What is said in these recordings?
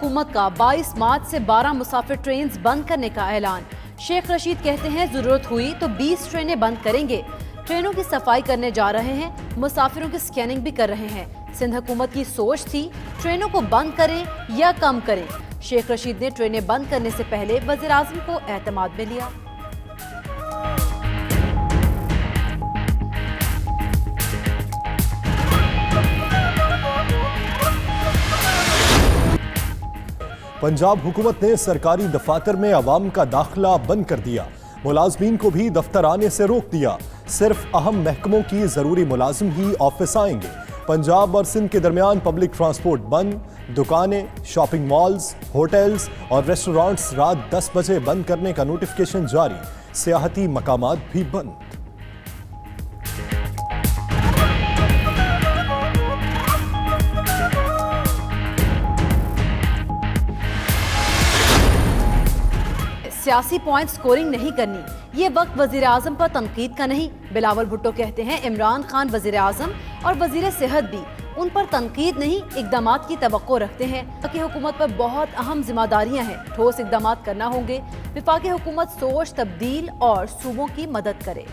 حکومت کا 22 مارچ سے 12 مسافر ٹرینز بند کرنے کا اعلان۔ شیخ رشید کہتے ہیں ضرورت ہوئی تو 20 ٹرینیں بند کریں گے۔ ٹرینوں کی صفائی کرنے جا رہے ہیں، مسافروں کی سکیننگ بھی کر رہے ہیں۔ سندھ حکومت کی سوچ تھی ٹرینوں کو بند کریں یا کم کریں۔ شیخ رشید نے ٹرینیں بند کرنے سے پہلے وزیراعظم کو اعتماد میں لیا۔ پنجاب حکومت نے سرکاری دفاتر میں عوام کا داخلہ بند کر دیا، ملازمین کو بھی دفتر آنے سے روک دیا۔ صرف اہم محکموں کی ضروری ملازم ہی آفس آئیں گے۔ پنجاب اور سندھ کے درمیان پبلک ٹرانسپورٹ بند، دکانیں، شاپنگ مالز، ہوٹلز اور ریسٹورانٹس رات 10 بجے بند کرنے کا نوٹیفکیشن جاری، سیاحتی مقامات بھی بند۔ سیاسی پوائنٹ سکورنگ نہیں کرنی، یہ وقت وزیراعظم پر تنقید کا نہیں۔ بلاول بھٹو کہتے ہیں عمران خان وزیراعظم اور وزیر صحت بھی ان پر تنقید نہیں اقدامات کی توقع رکھتے ہیں کہ حکومت پر بہت اہم ذمہ داریاں ہیں، ٹھوس اقدامات کرنا ہوں گے۔ وفاقی حکومت سوچ تبدیل اور صوبوں کی مدد کرے۔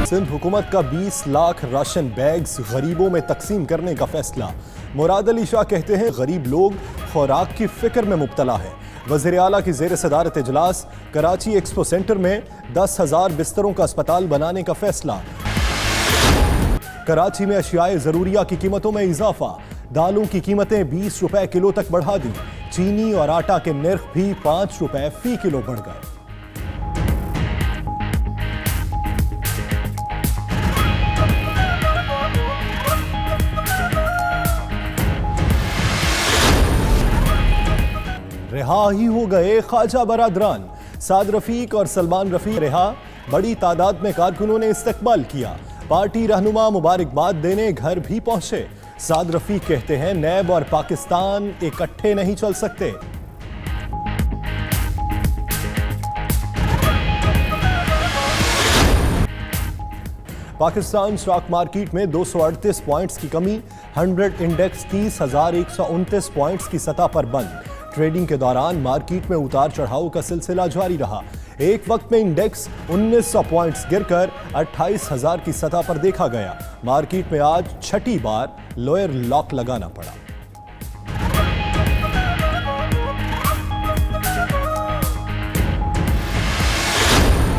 سندھ حکومت کا 20 لاکھ راشن بیگز غریبوں میں تقسیم کرنے کا فیصلہ۔ مراد علی شاہ کہتے ہیں غریب لوگ خوراک کی فکر میں مبتلا ہے۔ وزیر اعلیٰ کی زیر صدارت اجلاس، کراچی ایکسپو سینٹر میں 10,000 بستروں کا اسپتال بنانے کا فیصلہ۔ کراچی میں اشیاء ضروریہ کی قیمتوں میں اضافہ، دالوں کی قیمتیں 20 روپے کلو تک بڑھا دی، چینی اور آٹا کے نرخ بھی 5 روپے فی کلو بڑھ گئے۔ رہا ہی ہو گئے خواجہ برادران، سعد رفیق اور سلمان رفیق رہا، بڑی تعداد میں کارکنوں نے استقبال کیا۔ پارٹی رہنما مبارکباد دینے گھر بھی پہنچے۔ سعد رفیق کہتے ہیں نیب اور پاکستان اکٹھے نہیں چل سکتے۔ پاکستان سٹاک مارکیٹ میں 238 پوائنٹس کی کمی، 100 انڈیکس 30,129 پوائنٹس کی سطح پر بند۔ ٹریڈنگ کے دوران مارکیٹ میں اتار چڑھاؤ کا سلسلہ جاری رہا۔ ایک وقت میں انڈیکس 1900 پوائنٹس گر کر 28,000 کی سطح پر دیکھا گیا۔ مارکیٹ میں آج چھٹی بار لوئر لاک لگانا پڑا۔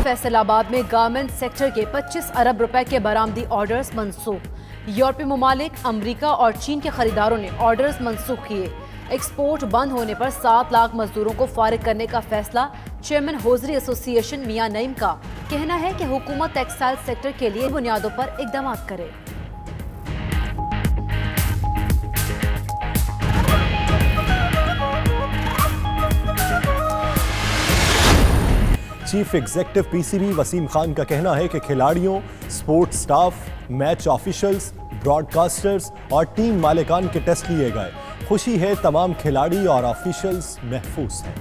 فیصل آباد میں گارمنٹ سیکٹر کے 25 ارب روپے کے برآمدی آرڈرز منسوخ۔ یورپی ممالک، امریکہ اور چین کے خریداروں نے آرڈرز منسوخ کیے۔ ایکسپورٹ بند ہونے پر 7 لاکھ مزدوروں کو فارغ کرنے کا فیصلہ۔ چیئرمین ہوزری ایسوسی ایشن میاں نعیم کا کہنا ہے کہ حکومت ٹیکسٹائل سیکٹر کے لیے بنیادوں پر اقدامات کرے۔ Chief executive P C B Wasim Khan کا کہنا ہے کہ کھلاڑیوں، support staff, match officials, broadcasters اور ٹیم مالکان کے ٹیسٹ لیے گئے۔ خوشی ہے تمام کھلاڑی اور آفیشلز محفوظ ہیں۔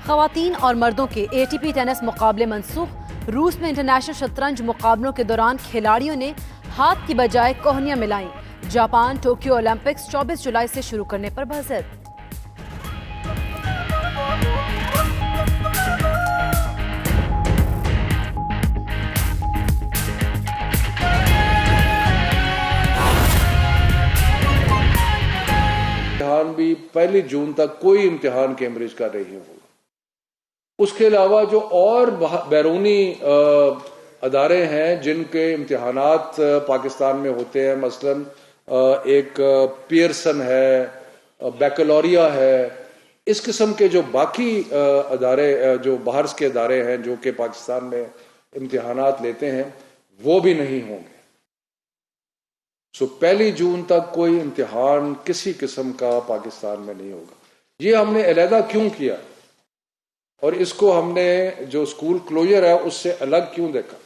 خواتین اور مردوں کے اے ٹی پی ٹینس مقابلے منسوخ۔ روس میں انٹرنیشنل شطرنج مقابلوں کے دوران کھلاڑیوں نے ہاتھ کی بجائے کوہنیاں ملائیں۔ جاپان ٹوکیو اولمپکس 24 جولائی سے شروع کرنے پر بحث۔ امتحان بھی 1 جون تک کوئی امتحان کیمبرج کا نہیں ہوگا۔ اس کے علاوہ جو اور بیرونی ادارے ہیں جن کے امتحانات پاکستان میں ہوتے ہیں، مثلاً ایک پیئرسن ہے، بیکلوریا ہے، اس قسم کے جو باقی ادارے جو باہر کے ادارے ہیں جو کہ پاکستان میں امتحانات لیتے ہیں وہ بھی نہیں ہوں گے۔ 1 جون تک کوئی امتحان کسی قسم کا پاکستان میں نہیں ہوگا۔ یہ ہم نے علیحدہ کیوں کیا اور اس کو ہم نے جو اسکول کلوجر ہے اس سے الگ کیوں دیکھا؟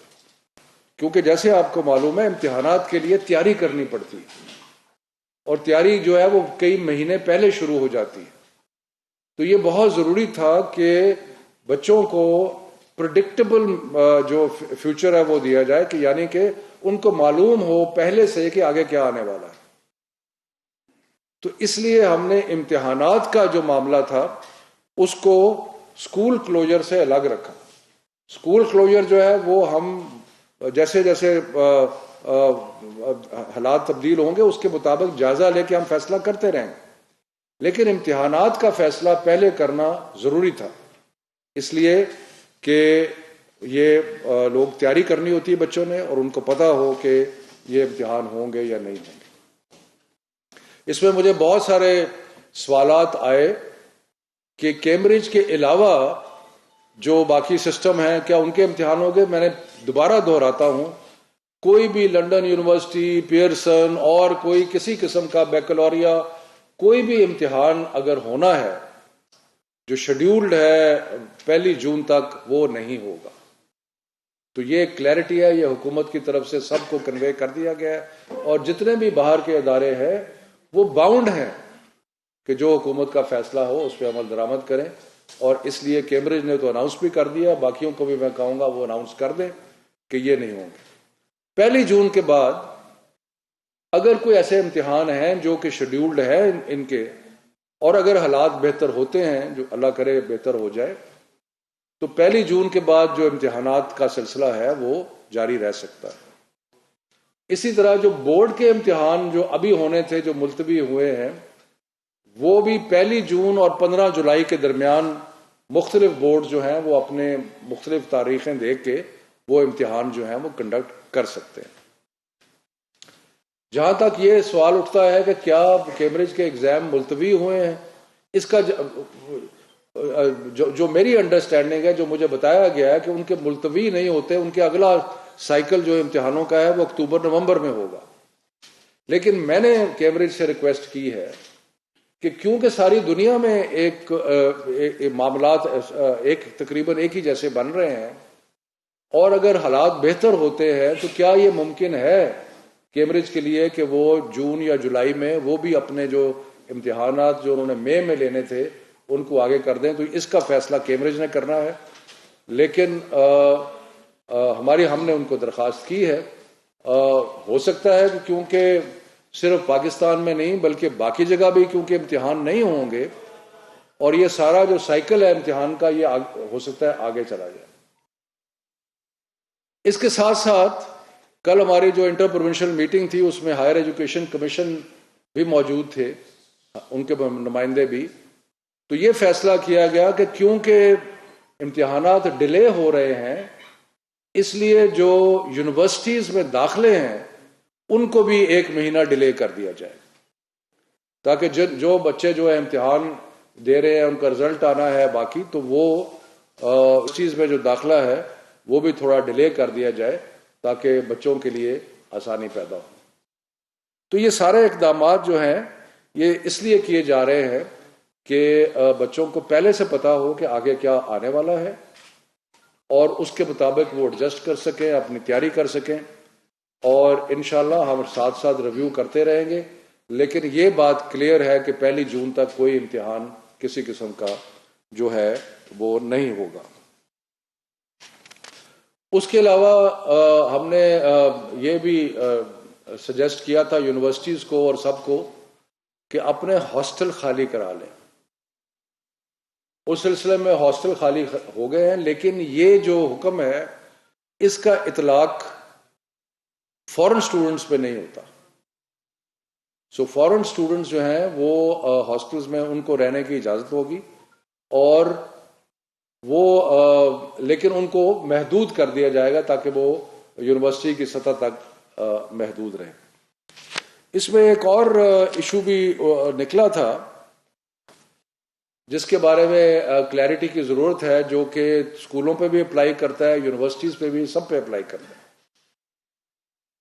کیونکہ جیسے آپ کو معلوم ہے امتحانات کے لیے تیاری کرنی پڑتی ہے اور تیاری جو ہے وہ کئی مہینے پہلے شروع ہو جاتی ہے۔ تو یہ بہت ضروری تھا کہ بچوں کو پریڈکٹیبل جو فیوچر ہے وہ دیا جائے، کہ یعنی کہ ان کو معلوم ہو پہلے سے کہ آگے کیا آنے والا ہے۔ تو اس لیے ہم نے امتحانات کا جو معاملہ تھا اس کو اسکول کلوجر سے الگ رکھا۔ اسکول کلوجر جو ہے وہ ہم جیسے جیسے حالات تبدیل ہوں گے اس کے مطابق جائزہ لے کے ہم فیصلہ کرتے رہیں گے، لیکن امتحانات کا فیصلہ پہلے کرنا ضروری تھا، اس لیے کہ یہ لوگ تیاری کرنی ہوتی ہے بچوں نے، اور ان کو پتا ہو کہ یہ امتحان ہوں گے یا نہیں ہوں گے۔ اس میں مجھے بہت سارے سوالات آئے کہ کیمبرج کے علاوہ جو باقی سسٹم ہیں کیا ان کے امتحان ہوں گے۔ میں نے دوبارہ دہراتا ہوں، کوئی بھی لنڈن یونیورسٹی، پیئرسن اور کوئی کسی قسم کا بیکلوریا کوئی بھی امتحان اگر ہونا ہے جو شیڈیولڈ ہے 1 جون تک، وہ نہیں ہوگا۔ تو یہ کلیئرٹی ہے، یہ حکومت کی طرف سے سب کو کنوے کر دیا گیا ہے، اور جتنے بھی باہر کے ادارے ہیں وہ باؤنڈ ہیں کہ جو حکومت کا فیصلہ ہو اس پہ عمل درآمد کریں، اور اس لیے کیمبرج نے تو اناؤنس بھی کر دیا، باقیوں کو بھی میں کہوں گا وہ اناؤنس کر دیں کہ یہ نہیں ہوں گے۔ 1 جون کے بعد اگر کوئی ایسے امتحان ہیں جو کہ شیڈیولڈ ہے ان کے، اور اگر حالات بہتر ہوتے ہیں، جو اللہ کرے بہتر ہو جائے، تو 1 جون کے بعد جو امتحانات کا سلسلہ ہے وہ جاری رہ سکتا ہے۔ اسی طرح جو بورڈ کے امتحان جو ابھی ہونے تھے جو ملتوی ہوئے ہیں، وہ بھی 1 جون اور 15 جولائی کے درمیان مختلف بورڈ جو ہیں وہ اپنے مختلف تاریخیں دیکھ کے وہ امتحان جو ہیں وہ کنڈکٹ کر سکتے ہیں۔ جہاں تک یہ سوال اٹھتا ہے کہ کیا کیمبرج کے ایگزام ملتوی ہوئے ہیں، اس کا جو میری انڈرسٹینڈنگ ہے، جو مجھے بتایا گیا ہے کہ ان کے ملتوی نہیں ہوتے، ان کے اگلا سائیکل جو امتحانوں کا ہے وہ اکتوبر نومبر میں ہوگا۔ لیکن میں نے کیمبرج سے ریکویسٹ کی ہے کہ کیونکہ ساری دنیا میں ایک معاملات تقریباً ایک ہی جیسے بن رہے ہیں، اور اگر حالات بہتر ہوتے ہیں تو کیا یہ ممکن ہے کیمبرج کے لیے کہ وہ جون یا جولائی میں وہ بھی اپنے جو امتحانات جو انہوں نے مئی میں لینے تھے ان کو آگے کر دیں۔ تو اس کا فیصلہ کیمبرج نے کرنا ہے، لیکن ہم نے ان کو درخواست کی ہے۔ ہو سکتا ہے کہ کیونکہ صرف پاکستان میں نہیں بلکہ باقی جگہ بھی کیونکہ امتحان نہیں ہوں گے، اور یہ سارا جو سائیکل ہے امتحان کا یہ ہو سکتا ہے آگے چلا جائے۔ اس کے ساتھ ساتھ کل ہماری جو انٹر پروونشل میٹنگ تھی اس میں ہائر ایجوکیشن کمیشن بھی موجود تھے، ان کے نمائندے بھی، تو یہ فیصلہ کیا گیا کہ کیونکہ امتحانات ڈیلے ہو رہے ہیں، اس لیے جو یونیورسٹیز میں داخلے ہیں ان کو بھی 1 مہینہ ڈیلے کر دیا جائے، تاکہ جو بچے جو ہے امتحان دے رہے ہیں ان کا رزلٹ آنا ہے باقی، تو وہ اس چیز میں جو داخلہ ہے وہ بھی تھوڑا ڈیلے کر دیا جائے تاکہ بچوں کے لیے آسانی پیدا ہو۔ تو یہ سارے اقدامات جو ہیں یہ اس لیے کیے جا رہے ہیں کہ بچوں کو پہلے سے پتا ہو کہ آگے کیا آنے والا ہے، اور اس کے مطابق وہ ایڈجسٹ کر سکیں، اپنی تیاری کر سکیں، اور انشاءاللہ ہم ساتھ ساتھ ریویو کرتے رہیں گے۔ لیکن یہ بات کلیئر ہے کہ 1 جون تک کوئی امتحان کسی قسم کا جو ہے وہ نہیں ہوگا۔ اس کے علاوہ ہم نے یہ بھی سجیسٹ کیا تھا یونیورسٹیز کو اور سب کو کہ اپنے ہاسٹل خالی کرا لیں۔ اس سلسلے میں ہاسٹل خالی ہو گئے ہیں، لیکن یہ جو حکم ہے اس کا اطلاق فورن سٹوڈنٹس پہ نہیں ہوتا۔ سو فورن سٹوڈنٹس جو ہیں وہ ہاسٹلز میں ان کو رہنے کی اجازت ہوگی، اور وہ لیکن ان کو محدود کر دیا جائے گا تاکہ وہ یونیورسٹی کی سطح تک محدود رہیں۔ اس میں ایک اور ایشو بھی نکلا تھا جس کے بارے میں کلیئرٹی کی ضرورت ہے، جو کہ اسکولوں پہ بھی اپلائی کرتا ہے، یونیورسٹیز پہ بھی، سب پہ اپلائی کرتا ہے۔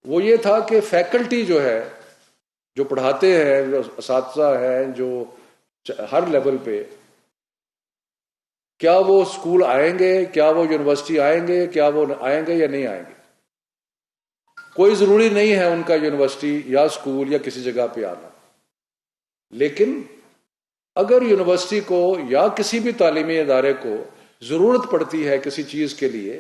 وہ یہ تھا کہ فیکلٹی جو ہے، جو پڑھاتے ہیں، جو اساتذہ ہیں، جو ہر لیول پہ، کیا وہ اسکول آئیں گے، کیا وہ یونیورسٹی آئیں گے، کیا وہ آئیں گے یا نہیں آئیں گے۔ کوئی ضروری نہیں ہے ان کا یونیورسٹی یا اسکول یا کسی جگہ پہ آنا، لیکن اگر یونیورسٹی کو یا کسی بھی تعلیمی ادارے کو ضرورت پڑتی ہے کسی چیز کے لیے